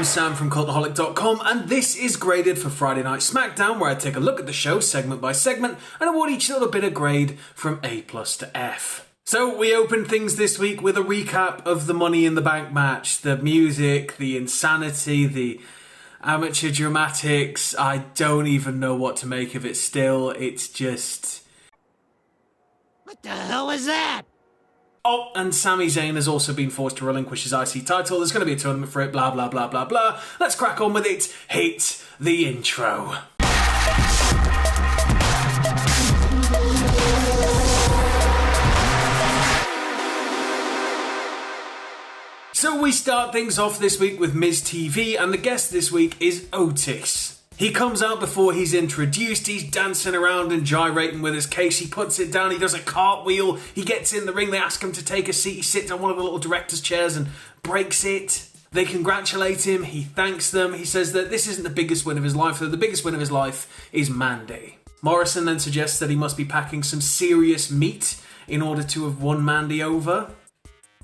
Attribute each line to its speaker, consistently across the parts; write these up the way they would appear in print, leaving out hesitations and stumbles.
Speaker 1: I'm Sam from Cultaholic.com, and this is Graded for Friday Night SmackDown, where I take a look at the show segment by segment and award each little bit a grade from A+ to F. So we open things this week with a recap of the Money in the Bank match. The music, the insanity, the amateur dramatics. I don't even know what to make of it still. It's just...
Speaker 2: What the hell was that?
Speaker 1: Oh, and Sami Zayn has also been forced to relinquish his IC title. There's going to be a tournament for it, blah, blah, blah, blah, blah. Let's crack on with it. Hit the intro. So we start things off this week with Miz TV, and the guest this week is Otis. He comes out before he's introduced, he's dancing around and gyrating with his case, he puts it down, he does a cartwheel, he gets in the ring, they ask him to take a seat, he sits on one of the little director's chairs and breaks it. They congratulate him, he thanks them, he says that this isn't the biggest win of his life, that the biggest win of his life is Mandy. Morrison then suggests that he must be packing some serious meat in order to have won Mandy over.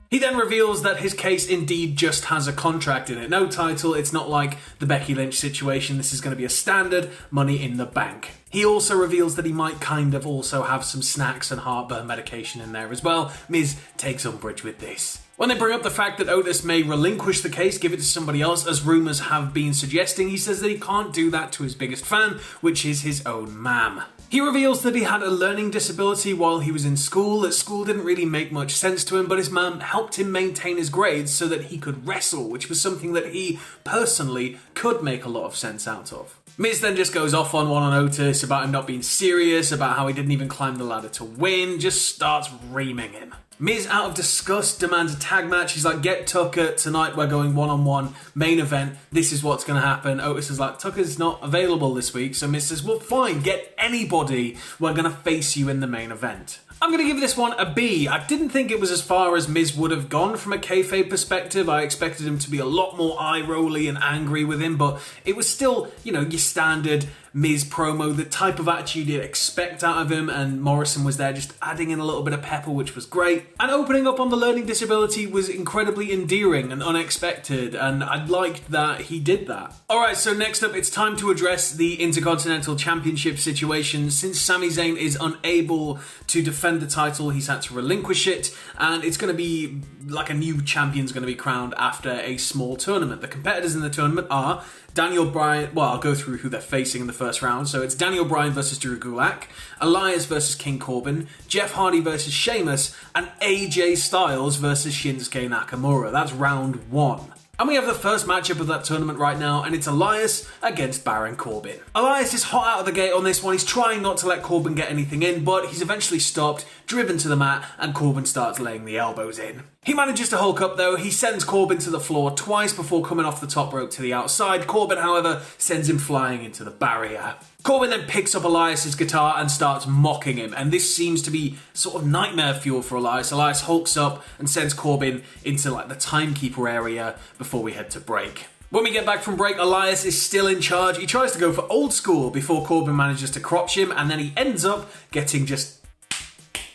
Speaker 1: He then reveals that his case indeed just has a contract in it. No title, it's not like the Becky Lynch situation. This is going to be a standard Money in the Bank. He also reveals that he might kind of also have some snacks and heartburn medication in there as well. Miz takes umbrage with this. When they bring up the fact that Otis may relinquish the case, give it to somebody else, as rumours have been suggesting, he says that he can't do that to his biggest fan, which is his own mam. He reveals that he had a learning disability while he was in school, that school didn't really make much sense to him, but his mum helped him maintain his grades so that he could wrestle, which was something that he personally could make a lot of sense out of. Miz then just goes off on one on Otis about him not being serious, about how he didn't even climb the ladder to win, just starts reaming him. Miz, out of disgust, demands a tag match. He's like, get Tucker, tonight we're going one-on-one, main event, this is what's going to happen. Otis is like, Tucker's not available this week, so Miz says, well fine, get anybody, we're going to face you in the main event. I'm going to give this one a B. I didn't think it was as far as Miz would have gone from a kayfabe perspective. I expected him to be a lot more eye-rolly and angry with him, but it was still, you know, your standard Miz promo, the type of attitude you'd expect out of him, and Morrison was there just adding in a little bit of pepper, which was great. And opening up on the learning disability was incredibly endearing and unexpected, and I liked that he did that. Alright, so next up, it's time to address the Intercontinental Championship situation. Since Sami Zayn is unable to defend the title, he's had to relinquish it, and it's going to be like a new champion's going to be crowned after a small tournament. The competitors in the tournament are Daniel Bryan, well, I'll go through who they're facing in the first round. So it's Daniel Bryan versus Drew Gulak, Elias versus King Corbin, Jeff Hardy versus Sheamus, and AJ Styles versus Shinsuke Nakamura. That's round one. And we have the first matchup of that tournament right now, and it's Elias against Baron Corbin. Elias is hot out of the gate on this one. He's trying not to let Corbin get anything in, but he's eventually stopped, driven to the mat, and Corbin starts laying the elbows in. He manages to hulk up though. He sends Corbin to the floor twice before coming off the top rope to the outside. Corbin, however, sends him flying into the barrier. Corbin then picks up Elias's guitar and starts mocking him, and this seems to be sort of nightmare fuel for Elias. Elias hulks up and sends Corbin into like the timekeeper area before we head to break. When we get back from break, Elias is still in charge. He tries to go for old school before Corbin manages to crotch him, and then he ends up getting just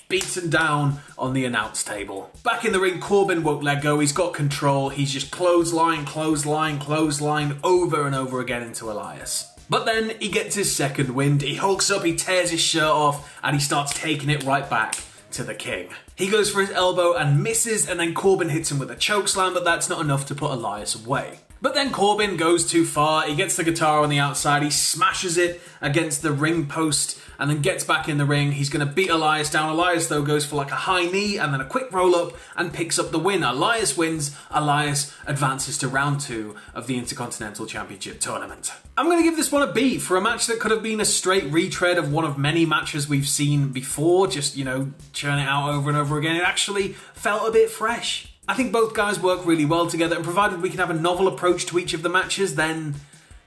Speaker 1: beaten down on the announce table. Back in the ring, Corbin won't let go. He's got control. He's just clothesline over and over again into Elias. But then he gets his second wind. He hulks up, he tears his shirt off, and he starts taking it right back to the king. He goes for his elbow and misses, and then Corbin hits him with a chokeslam, but that's not enough to put Elias away. But then Corbin goes too far. He gets the guitar on the outside, he smashes it against the ring post, and then gets back in the ring. He's going to beat Elias down. Elias, though, goes for like a high knee and then a quick roll-up and picks up the win. Elias wins. Elias advances to round 2 of the Intercontinental Championship tournament. I'm going to give this one a B for a match that could have been a straight retread of one of many matches we've seen before, just, you know, churn it out over and over again. It actually felt a bit fresh. I think both guys work really well together, and provided we can have a novel approach to each of the matches, then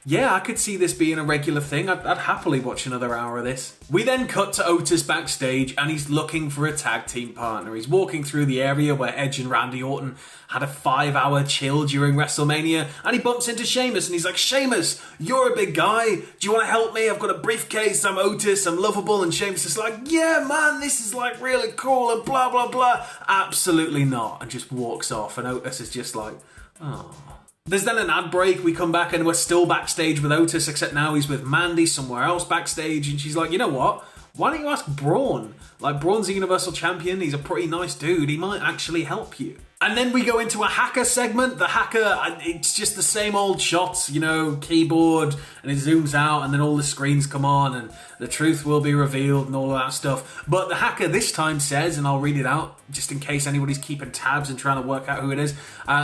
Speaker 1: yeah, I could see this being a regular thing. I'd happily watch another hour of this. We then cut to Otis backstage, and he's looking for a tag team partner. He's walking through the area where Edge and Randy Orton had a 5-hour chill during WrestleMania, and he bumps into Sheamus, and he's like, Sheamus, you're a big guy. Do you want to help me? I've got a briefcase, I'm Otis, I'm lovable. And Sheamus is like, yeah, man, this is like really cool, and blah, blah, blah. Absolutely not. And just walks off, and Otis is just like, oh. There's then an ad break, we come back and we're still backstage with Otis, except now he's with Mandy somewhere else backstage, and she's like, you know what? Why don't you ask Braun? Like, Braun's a Universal Champion, he's a pretty nice dude, he might actually help you. And then we go into a hacker segment. The hacker, it's just the same old shots, you know, keyboard, and it zooms out, and then all the screens come on, and the truth will be revealed, and all of that stuff. But the hacker this time says, and I'll read it out, just in case anybody's keeping tabs and trying to work out who it is.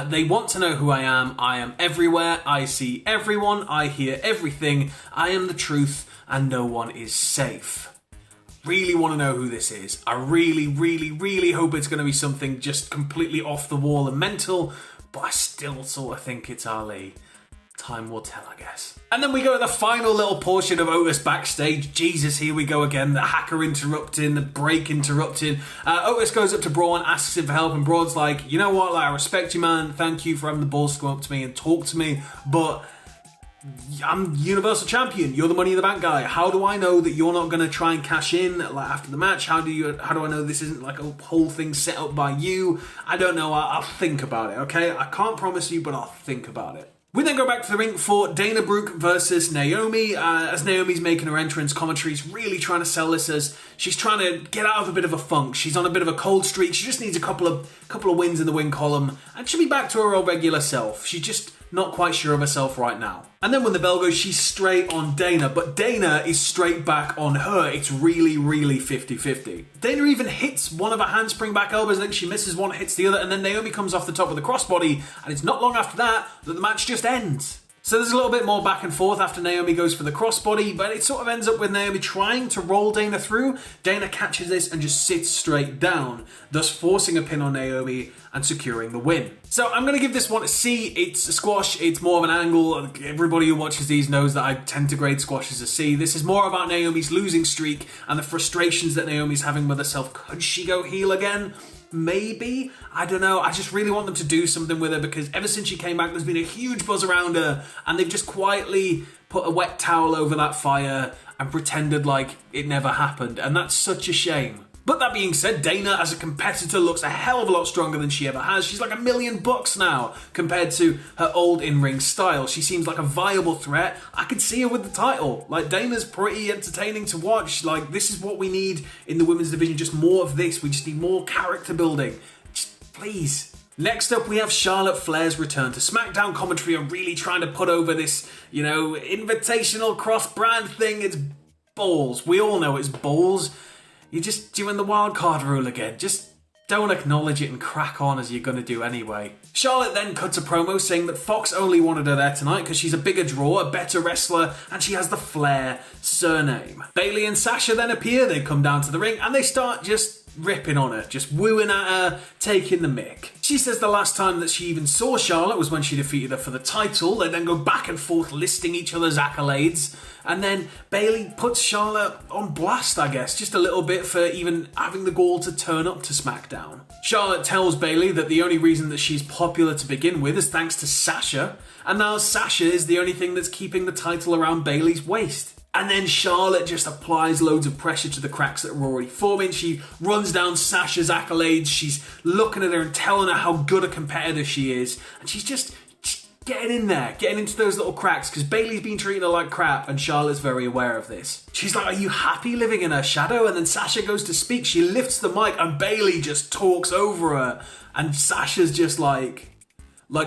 Speaker 1: They want to know who I am everywhere, I see everyone, I hear everything, I am the truth, and no one is safe. Really want to know who this is. I really hope it's going to be something just completely off the wall and mental, but I still sort of think it's Ali. Time will tell, I guess. And then we go to the final little portion of Otis backstage. Jesus, here we go again. The hacker interrupting, the break interrupting. Otis goes up to Braun, asks him for help, and Braun's like, you know what, like, I respect you, man. Thank you for having the balls to come up to me and talk to me, but I'm Universal Champion. You're the Money in the Bank guy. How do I know that you're not going to try and cash in like after the match? How do I know this isn't like a whole thing set up by you? I don't know. I'll think about it, okay? I can't promise you, but I'll think about it. We then go back to the ring for Dana Brooke versus Naomi. As Naomi's making her entrance, commentary's really trying to sell this as she's trying to get out of a bit of a funk. She's on a bit of a cold streak. She just needs a couple of wins in the win column, and she'll be back to her old regular self. She's just not quite sure of herself right now. And then when the bell goes, she's straight on Dana, but Dana is straight back on her. It's really 50-50. Dana even hits one of her handspring back elbows, then she misses one, hits the other, and then Naomi comes off the top with a crossbody, and it's not long after that the match just ends. So there's a little bit more back and forth after Naomi goes for the crossbody, but it sort of ends up with Naomi trying to roll Dana through. Dana catches this and just sits straight down, thus forcing a pin on Naomi and securing the win. So I'm going to give this one a C. It's a squash, it's more of an angle. Everybody who watches these knows that I tend to grade squash as a C. This is more about Naomi's losing streak and the frustrations that Naomi's having with herself. Could she go heel again? Maybe. I don't know. I just really want them to do something with her because ever since she came back, there's been a huge buzz around her and they've just quietly put a wet towel over that fire and pretended like it never happened. And that's such a shame. But that being said, Dana as a competitor looks a hell of a lot stronger than she ever has. She's like $1 million now compared to her old in-ring style. She seems like a viable threat. I could see her with the title. Like, Dana's pretty entertaining to watch. Like, this is what we need in the women's division. Just more of this. We just need more character building. Just please. Next up, we have Charlotte Flair's return to SmackDown. Commentary are really trying to put over this, invitational cross-brand thing. It's balls. We all know it's balls. You're just doing the wild card rule again. Just don't acknowledge it and crack on as you're going to do anyway. Charlotte then cuts a promo saying that Fox only wanted her there tonight because she's a bigger draw, a better wrestler, and she has the Flair surname. Bayley and Sasha then appear. They come down to the ring and they start just ripping on her, just wooing at her, taking the mick. She says the last time that she even saw Charlotte was when she defeated her for the title. They then go back and forth listing each other's accolades. And then Bayley puts Charlotte on blast, I guess, just a little bit for even having the gall to turn up to SmackDown. Charlotte tells Bayley that the only reason that she's popular to begin with is thanks to Sasha, and now Sasha is the only thing that's keeping the title around Bayley's waist. And then Charlotte just applies loads of pressure to the cracks that were already forming. She runs down Sasha's accolades, she's looking at her and telling her how good a competitor she is, and she's just getting in there, getting into those little cracks, because Bayley's been treating her like crap and Charlotte's very aware of this. She's like, are you happy living in her shadow? And then Sasha goes to speak, she lifts the mic and Bayley just talks over her and Sasha's just like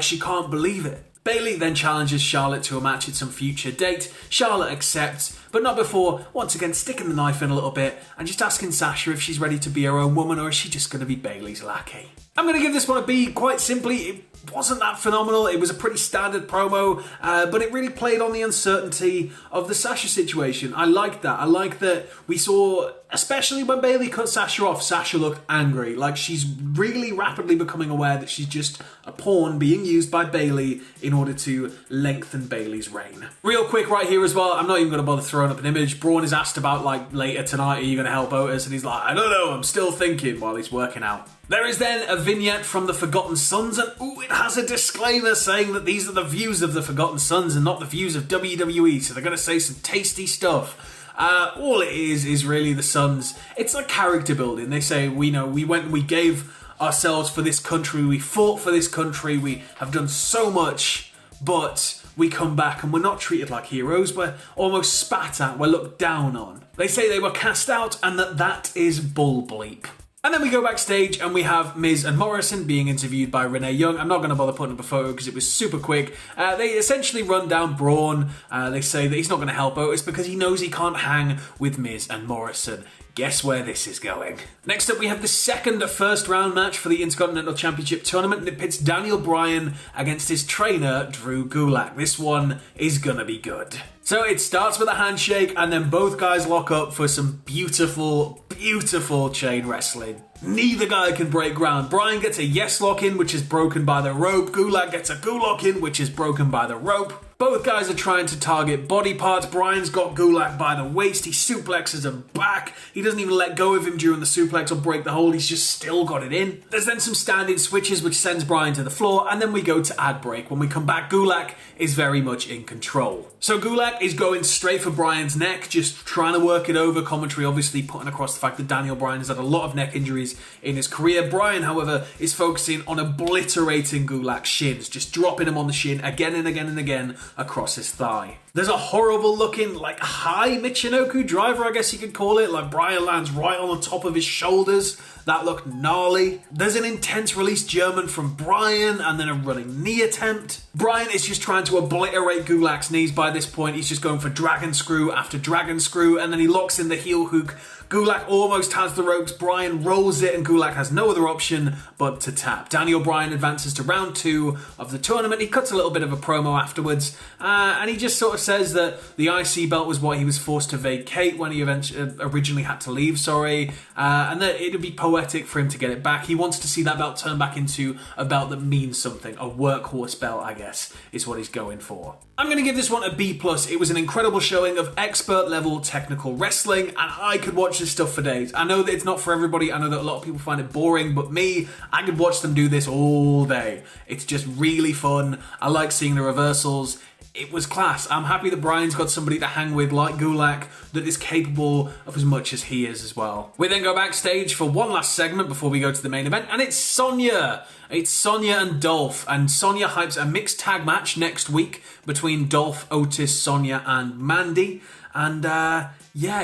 Speaker 1: she can't believe it. Bayley then challenges Charlotte to a match at some future date. Charlotte accepts, but not before once again sticking the knife in a little bit and just asking Sasha if she's ready to be her own woman or is she just going to be Bayley's lackey. I'm going to give this one a B. Quite simply, it wasn't that phenomenal. It was a pretty standard promo, but it really played on the uncertainty of the Sasha situation. I liked that. I like that we saw, especially when Bayley cut Sasha off, Sasha looked angry. Like she's really rapidly becoming aware that she's just a pawn being used by Bayley in order to lengthen Bayley's reign. Real quick right here as well, I'm not even going to bother throwing up an image. Braun is asked about later tonight, are you going to help Otis? And he's like, I don't know, I'm still thinking while he's working out. There is then a vignette from the Forgotten Sons, and it has a disclaimer saying that these are the views of the Forgotten Sons and not the views of WWE, so they're going to say some tasty stuff. All it is really the Sons. It's like character building. They say, we went and we gave ourselves for this country, we fought for this country, we have done so much but we come back and we're not treated like heroes. We're almost spat at, we're looked down on. They say they were cast out and that is bull bleep. And then we go backstage and we have Miz and Morrison being interviewed by Renee Young. I'm not going to bother putting up a photo because it was super quick. They essentially run down Braun. They say that he's not going to help Otis because he knows he can't hang with Miz and Morrison. Guess where this is going. Next up, we have the second first round match for the Intercontinental Championship tournament, and it pits Daniel Bryan against his trainer, Drew Gulak. This one is gonna be good. So it starts with a handshake, and then both guys lock up for some beautiful, beautiful chain wrestling. Neither guy can break ground. Bryan gets a yes lock in, which is broken by the rope. Gulak gets a Gulak in, which is broken by the rope. Both guys are trying to target body parts. Bryan's got Gulak by the waist. He suplexes him back. He doesn't even let go of him during the suplex or break the hold. He's just still got it in. There's then some standing switches, which sends Bryan to the floor. And then we go to ad break. When we come back, Gulak is very much in control. So Gulak is going straight for Bryan's neck, just trying to work it over. Commentary obviously putting across the fact that Daniel Bryan has had a lot of neck injuries in his career. Bryan, however, is focusing on obliterating Gulak's shins, just dropping him on the shin again and again and again across his thigh. There's a horrible looking, like, high Michinoku driver, I guess you could call it. Like, Bryan lands right on the top of his shoulders. That looked gnarly. There's an intense release German from Bryan and then a running knee attempt. Bryan is just trying to obliterate Gulak's knees by this point. He's just going for dragon screw after dragon screw, and then he locks in the heel hook. Gulak almost has the ropes. Bryan rolls it, and Gulak has no other option but to tap. Daniel Bryan advances to round 2 of the tournament. He cuts a little bit of a promo afterwards, and he just sort of says that the IC belt was what he was forced to vacate when he originally had to leave, and that it would be poetic for him to get it back. He wants to see that belt turn back into a belt that means something. A workhorse belt, I guess, is what he's going for. I'm going to give this one a B+. It was an incredible showing of expert level technical wrestling, and I could watch this stuff for days. I know that it's not for everybody. I know that a lot of people find it boring, but me, I could watch them do this all day. It's just really fun. I like seeing the reversals. It was class. I'm happy that Bryan's got somebody to hang with like Gulak that is capable of as much as he is as well. We then go backstage for one last segment before we go to the main event, and it's Sonya. It's Sonya and Dolph, and Sonya hypes a mixed tag match next week between Dolph, Otis, Sonya, and Mandy. And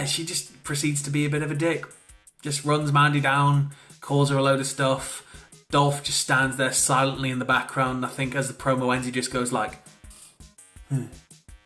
Speaker 1: she just proceeds to be a bit of a dick. Just runs Mandy down, calls her a load of stuff. Dolph just stands there silently in the background. I think as the promo ends, he just goes like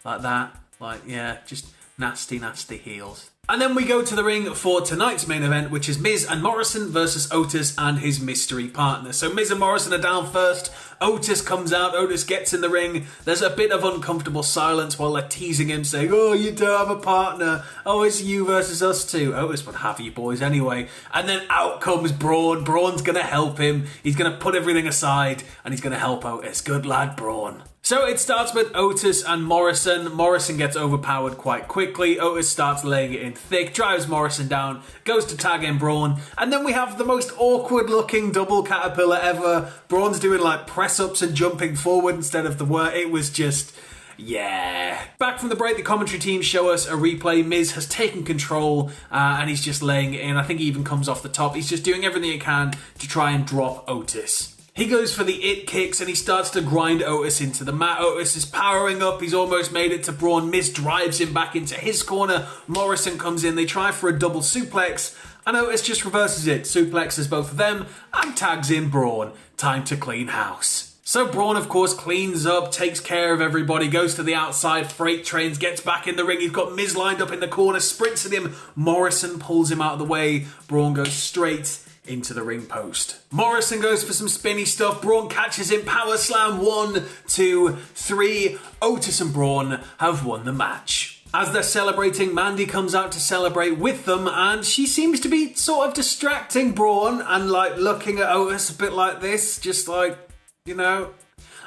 Speaker 1: that. Like, yeah, just nasty, nasty heels. And then we go to the ring for tonight's main event, which is Miz and Morrison versus Otis and his mystery partner. So Miz and Morrison are down first. Otis comes out. Otis gets in the ring. There's a bit of uncomfortable silence while they're teasing him, saying, "Oh, you don't have a partner. Oh, it's you versus us two." Otis would have you boys anyway. And then out comes Braun. Braun's going to help him. He's going to put everything aside and he's going to help Otis. Good lad, Braun. So it starts with Otis and Morrison. Morrison gets overpowered quite quickly. Otis starts laying it in thick, drives Morrison down, goes to tag in Braun, and then we have the most awkward looking double caterpillar ever. Braun's doing like press-ups and jumping forward instead of the work. It was just... yeah. Back from the break, the commentary team show us a replay. Miz has taken control and he's just laying it in. I think he even comes off the top. He's just doing everything he can to try and drop Otis. He goes for the it kicks and he starts to grind Otis into the mat. Otis is powering up. He's almost made it to Braun. Miz drives him back into his corner. Morrison comes in. They try for a double suplex and Otis just reverses it. Suplexes both of them and tags in Braun. Time to clean house. So Braun, of course, cleans up, takes care of everybody, goes to the outside, freight trains, gets back in the ring. He's got Miz lined up in the corner, sprints at him. Morrison pulls him out of the way. Braun goes straight into the ring post. Morrison goes for some spinny stuff. Braun catches him. Power slam. 1, 2, 3. Otis and Braun have won the match. As they're celebrating, Mandy comes out to celebrate with them, and she seems to be sort of distracting Braun and like looking at Otis a bit like this, just like, you know.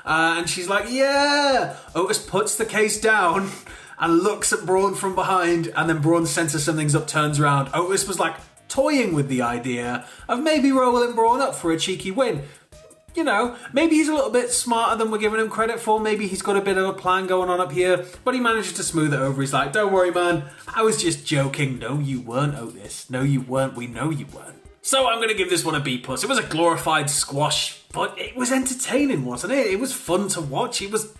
Speaker 1: And she's like, yeah. Otis puts the case down and looks at Braun from behind, and then Braun senses something's up, turns around. Otis was like toying with the idea of maybe rolling Braun up for a cheeky win. You know, maybe he's a little bit smarter than we're giving him credit for. Maybe he's got a bit of a plan going on up here, but he manages to smooth it over. He's like, don't worry, man. I was just joking. No, you weren't, Otis. No, you weren't. We know you weren't. So I'm going to give this one a B+. It was a glorified squash, but it was entertaining, wasn't it? It was fun to watch. It was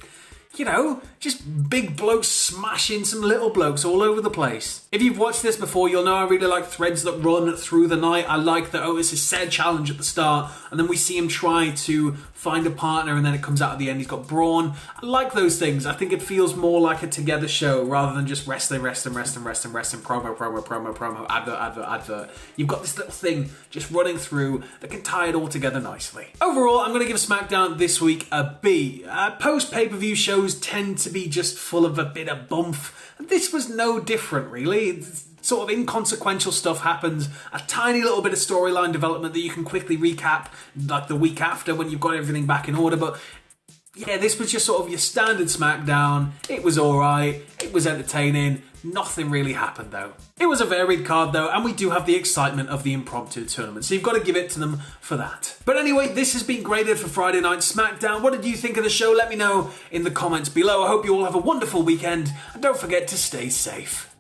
Speaker 1: you know, just big blokes smashing some little blokes all over the place. If you've watched this before, you'll know I really like threads that run through the night. I like that Otis is set a challenge at the start, and then we see him try to find a partner, and then it comes out at the end, he's got Braun. I like those things. I think it feels more like a together show rather than just wrestling, promo, advert. You've got this little thing just running through that can tie it all together nicely. Overall, I'm going to give SmackDown this week a B. Post-pay-per-view shows tend to be just full of a bit of bump. This was no different, really. It's sort of inconsequential stuff happens, a tiny little bit of storyline development that you can quickly recap like the week after when you've got everything back in order, but yeah, this was just sort of your standard SmackDown. It was alright, it was entertaining, nothing really happened though. It was a varied card though, and we do have the excitement of the impromptu tournament, so you've got to give it to them for that. But anyway, this has been graded for Friday Night SmackDown. What did you think of the show? Let me know in the comments below. I hope you all have a wonderful weekend, and don't forget to stay safe.